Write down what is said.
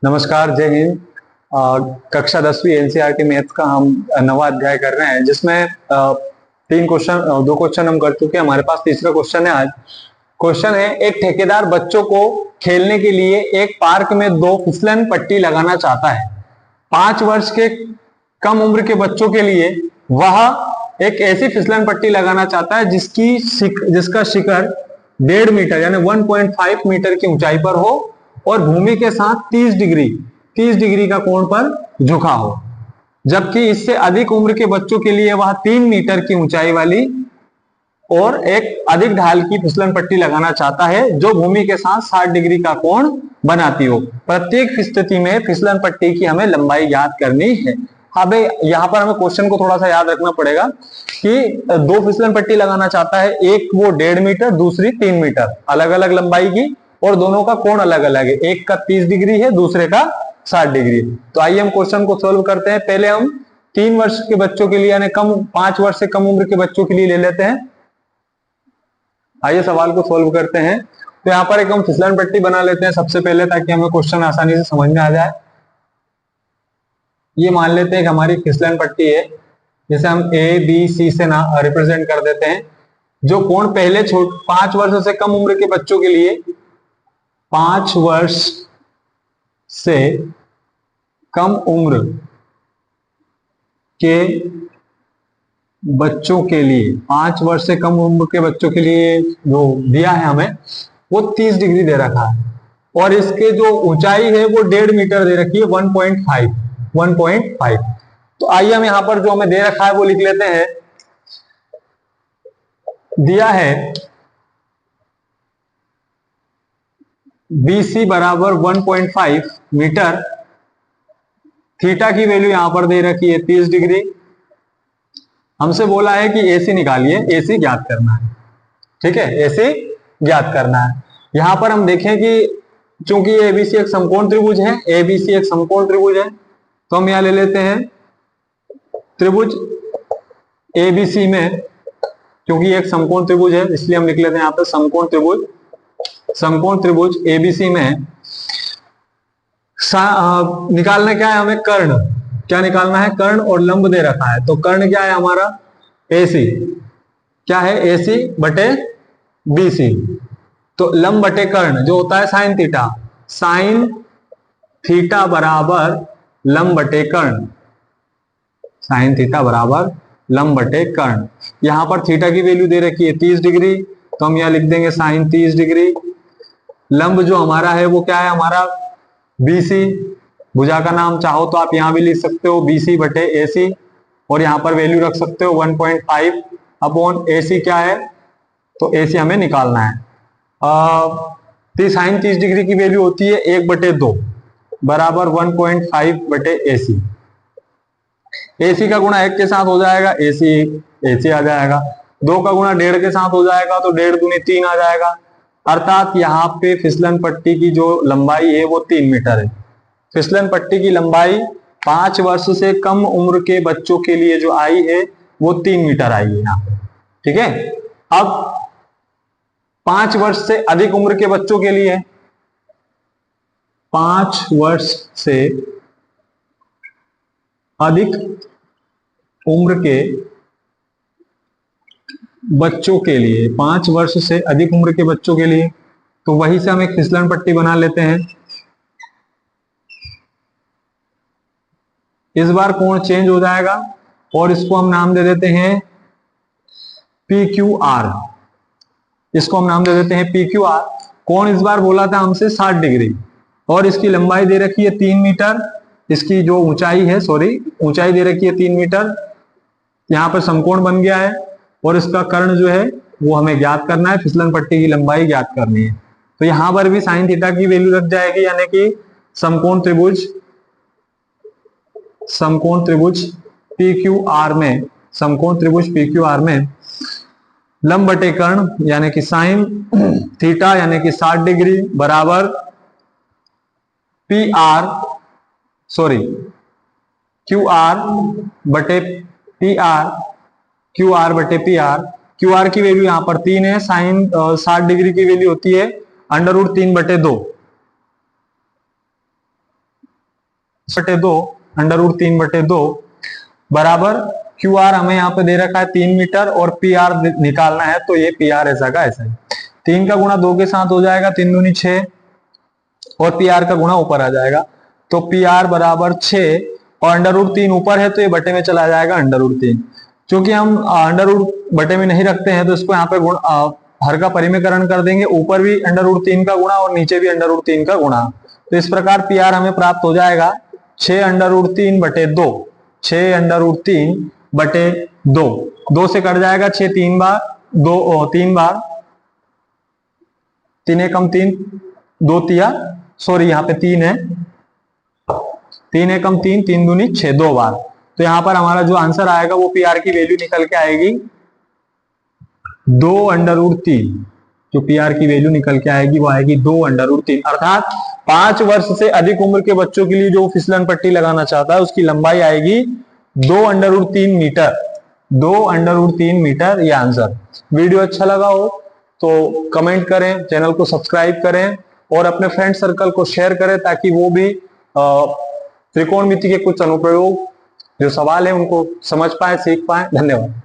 नमस्कार, जय हिंद। कक्षा 10वीं एनसीईआरटी मैथ्स का हम नवा अध्याय कर रहे हैं, जिसमें दो क्वेश्चन हम कर चुके हैं। हमारे पास तीसरा क्वेश्चन है। आज क्वेश्चन है, एक ठेकेदार बच्चों को खेलने के लिए एक पार्क में 2 फिसलन पट्टी लगाना चाहता है। 5 वर्ष के कम उम्र के बच्चों के लिए वह एक ऐसी फिसलन पट्टी लगाना चाहता है जिसका शिखर 1.5 मीटर यानी 1.5 मीटर की ऊंचाई पर हो और भूमि के साथ 30 डिग्री का कोण पर झुका हो, जबकि इससे अधिक उम्र के बच्चों के लिए वह 3 मीटर की ऊंचाई वाली और एक अधिक ढाल की फिसलन पट्टी लगाना चाहता है जो भूमि के साथ 60 डिग्री का कोण बनाती हो। प्रत्येक स्थिति में फिसलन पट्टी की हमें लंबाई ज्ञात करनी है। अब यहाँ पर हमें क्वेश्चन को थोड़ा सा याद रखना पड़ेगा कि 2 फिसलन पट्टी लगाना चाहता है, एक वो 1.5 मीटर, दूसरी 3 मीटर, अलग अलग लंबाई की, और दोनों का कोण अलग अलग है। एक का 30 डिग्री है, दूसरे का 60 डिग्री। तो आइए हम क्वेश्चन को सोल्व करते हैं। पहले हम 3 वर्ष के बच्चों के लिए यानी 5 वर्ष से कम उम्र के बच्चों के लिए ले लेते हैं। आइए सवाल को सोल्व करते हैं। तो यहाँ पर एक हम फिसलन पट्टी बना लेते हैं सबसे पहले, ताकि हमें क्वेश्चन आसानी से समझ में आ जाए। ये मान लेते हैं कि हमारी फिसलन पट्टी है, जिसे हम ए बी सी से ना रिप्रेजेंट कर देते हैं। जो कोण पहले 5 वर्ष से कम उम्र के बच्चों के लिए 5 वर्ष से कम उम्र के बच्चों के लिए 5 वर्ष से कम उम्र के बच्चों के लिए जो दिया है हमें, वो 30 डिग्री दे रखा है, और इसके जो ऊंचाई है वो 1.5 मीटर दे रखी है, 1.5। तो आइए हम यहां पर जो हमें दे रखा है वो लिख लेते हैं। दिया है BC बराबर 1.5 मीटर, थीटा की वैल्यू यहां पर दे रखी है 30 डिग्री। हमसे बोला है कि AC निकालिए, AC ज्ञात करना है। ठीक है, AC ज्ञात करना है। यहां पर हम देखें कि चूंकि ABC एक समकोण त्रिभुज है, ABC एक समकोण त्रिभुज है, तो हम यहां ले लेते हैं त्रिभुज ABC में, क्योंकि एक समकोण त्रिभुज है इसलिए हम लिख लेते हैं यहां पर समकोण त्रिभुज ABC में निकालना क्या है हमें, कर्ण। क्या निकालना है, कर्ण, और लंब दे रखा है। तो कर्ण क्या है हमारा, AC। क्या है, AC बटे BC। तो लंब बटे कर्ण जो होता है साइन थीटा बराबर लंब बटे कर्ण, साइन थीटा बराबर लंब बटे कर्ण। यहां पर थीटा की वैल्यू दे रखी है 30 डिग्री, तो हम यहां लिख देंगे साइन 30 डिग्री। लंब जो हमारा है वो क्या है हमारा, BC। भुजा का नाम चाहो तो आप यहां भी लिख सकते हो, BC बटे AC, और यहां पर वैल्यू रख सकते हो 1.5 अपॉन AC। क्या है, तो AC हमें निकालना है। साइन 30 डिग्री की वैल्यू होती है 1/2 बराबर 1.5 बटे AC। AC का गुणा 1 के साथ हो जाएगा, AC आ जाएगा। 2 का गुणा 1.5 के साथ हो जाएगा, तो 1.5 दूनी 3 आ जाएगा। अर्थात यहाँ पे फिसलन पट्टी की जो लंबाई है वो 3 मीटर है। फिसलन पट्टी की लंबाई 5 वर्ष से कम उम्र के बच्चों के लिए जो आई है वो 3 मीटर आई है यहाँ पे। ठीक है, अब 5 वर्ष से अधिक उम्र के बच्चों के लिए, 5 वर्ष से अधिक उम्र के बच्चों के लिए, 5 वर्ष से अधिक उम्र के बच्चों के लिए, तो वहीं से हम एक फिसलन पट्टी बना लेते हैं। इस बार कोण चेंज हो जाएगा और इसको हम नाम दे देते हैं PQR। इसको हम नाम दे देते हैं PQR। कोण इस बार बोला था हमसे 60 डिग्री, और इसकी लंबाई दे रखी है 3 मीटर। इसकी जो ऊंचाई है, ऊंचाई दे रखी है 3 मीटर। यहां पर समकोण बन गया है, और इसका कर्ण जो है वो हमें ज्ञात करना है, फिसलन पट्टी की लंबाई ज्ञात करनी है। तो यहां पर भी साइन थीटा की वैल्यू रख जाएगी, यानी कि समकोण त्रिभुज PQR में लंब बटे कर्ण यानी कि साइन थीटा यानी कि 60 डिग्री बराबर QR बटे PR। QR की वैल्यू यहां पर 3 है। साइन 60 डिग्री की वैल्यू होती है √3/2। बटे 2 √3/2 बराबर क्यू आर हमें यहाँ पे दे रखा है 3 मीटर और पी आर निकालना है, तो ये पी आर ऐसा का ऐसा है। 3 का गुणा 2 के साथ हो जाएगा, 3 दूनी 6 और पी आर का गुणा ऊपर आ जाएगा, तो पी आर बराबर 6 और √3 ऊपर है तो ये बटे में चला जाएगा √3। क्योंकि हम √ बटे में नहीं रखते हैं तो इसको यहाँ पे हर का परिमेयकरण कर देंगे, ऊपर भी √3 का गुणा और नीचे भी √3 का गुणा। तो इस प्रकार पी आर हमें प्राप्त हो जाएगा 6 √3/2, 6 √3/2, 2 से कट जाएगा 6 3 बार, 3 बार, 3 एकम 3, 2 तिया, सॉरी यहाँ पे 3 है, 3 एकम 3, 3 दूनी 6, 2 बार। तो यहाँ पर हमारा जो आंसर आएगा वो पी आर की वैल्यू निकल के आएगी 2 √3। जो पी आर की वैल्यू निकल के आएगी वो आएगी 2 √3। अर्थात 5 वर्ष से अधिक उम्र के बच्चों के लिए जो फिसलन पट्टी लगाना चाहता है उसकी लंबाई आएगी 2 √3 मीटर, 2 √3 मीटर ये आंसर। वीडियो अच्छा लगा हो तो कमेंट करें, चैनल को सब्सक्राइब करें और अपने फ्रेंड सर्कल को शेयर करें ताकि वो भी त्रिकोणमिति के कुछ अनुप्रयोग जो सवाल है उनको समझ पाए, सीख पाए। धन्यवाद।